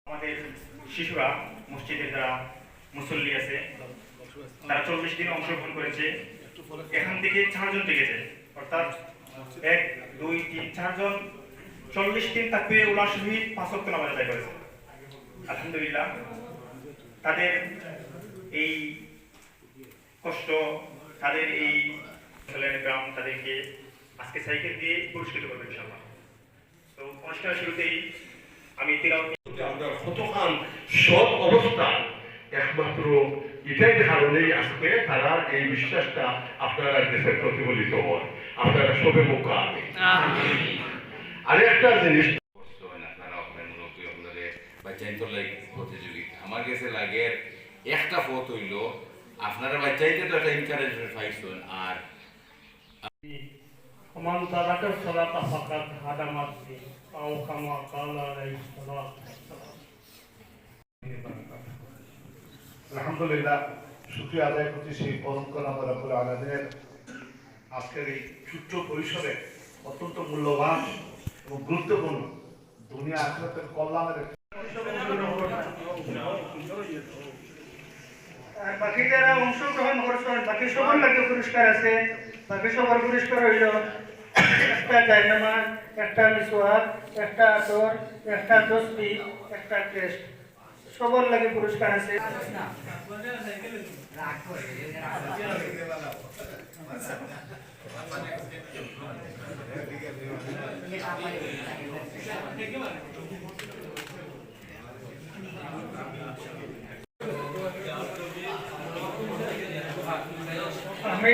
আমাদের শিশুরা মসজিদের যারা মুসল্লি আছে তারা 40 দিন অংশগ্রহণ করেছে। এখান থেকে 4 জন টিকেছে, অর্থাৎ 1 2 3 4 জন 40 দিন তাকবীরে উলার সহিত 5 ওয়াক্ত নামাজ আদায় করেছে। আলহামদুলিল্লাহ, তাদের এই কষ্ট, তাদের এই গ্রাম তাদেরকে আজকে সাইকেল দিয়ে পুরস্কৃত করবে ইনশাআল্লাহ। তো অনুষ্ঠানের শুরুতেই আমি আমরা কতখান সৎ অবস্থা একমাত্র এটাই কারণেই আজকে তারা এই বিশ্বাসটা আপনারা দেশে প্রতিফলিত হয়। আপনারা সবে মুখা আনে আরেকটা জিনিস প্রতিযোগিতা আমার কাছে লাগে একটা পথ হইল আপনারা বাচ্চাইতে তো একটা এনকারেজমেন্ট পাইছেন। আর ومن ترك الصلاة فقد هدم الدين أو كما قال عليه الصلاة والسلام. আলহামদুলিল্লাহ, শুকরিয়া আদায় করছি সেই পরম করুণাময় রব্বুল আলামিনের আজকের এই ছোট্ট পরিসরে অত্যন্ত মূল্যবান এবং গুরুত্বপূর্ণ দুনিয়া আখিরাতের কল্যাণের বাকি যারা অংশগ্রহণ করছেন বাকি সবার লাগে পুরস্কার আছে। বাকি সবার পুরস্কার হইল একটা জায়নামাজ, একটা মিসওয়াক, একটা আতর, একটা তসবিহ, একটা টেস্ট, সবার লাগে পুরস্কার আছে। আমি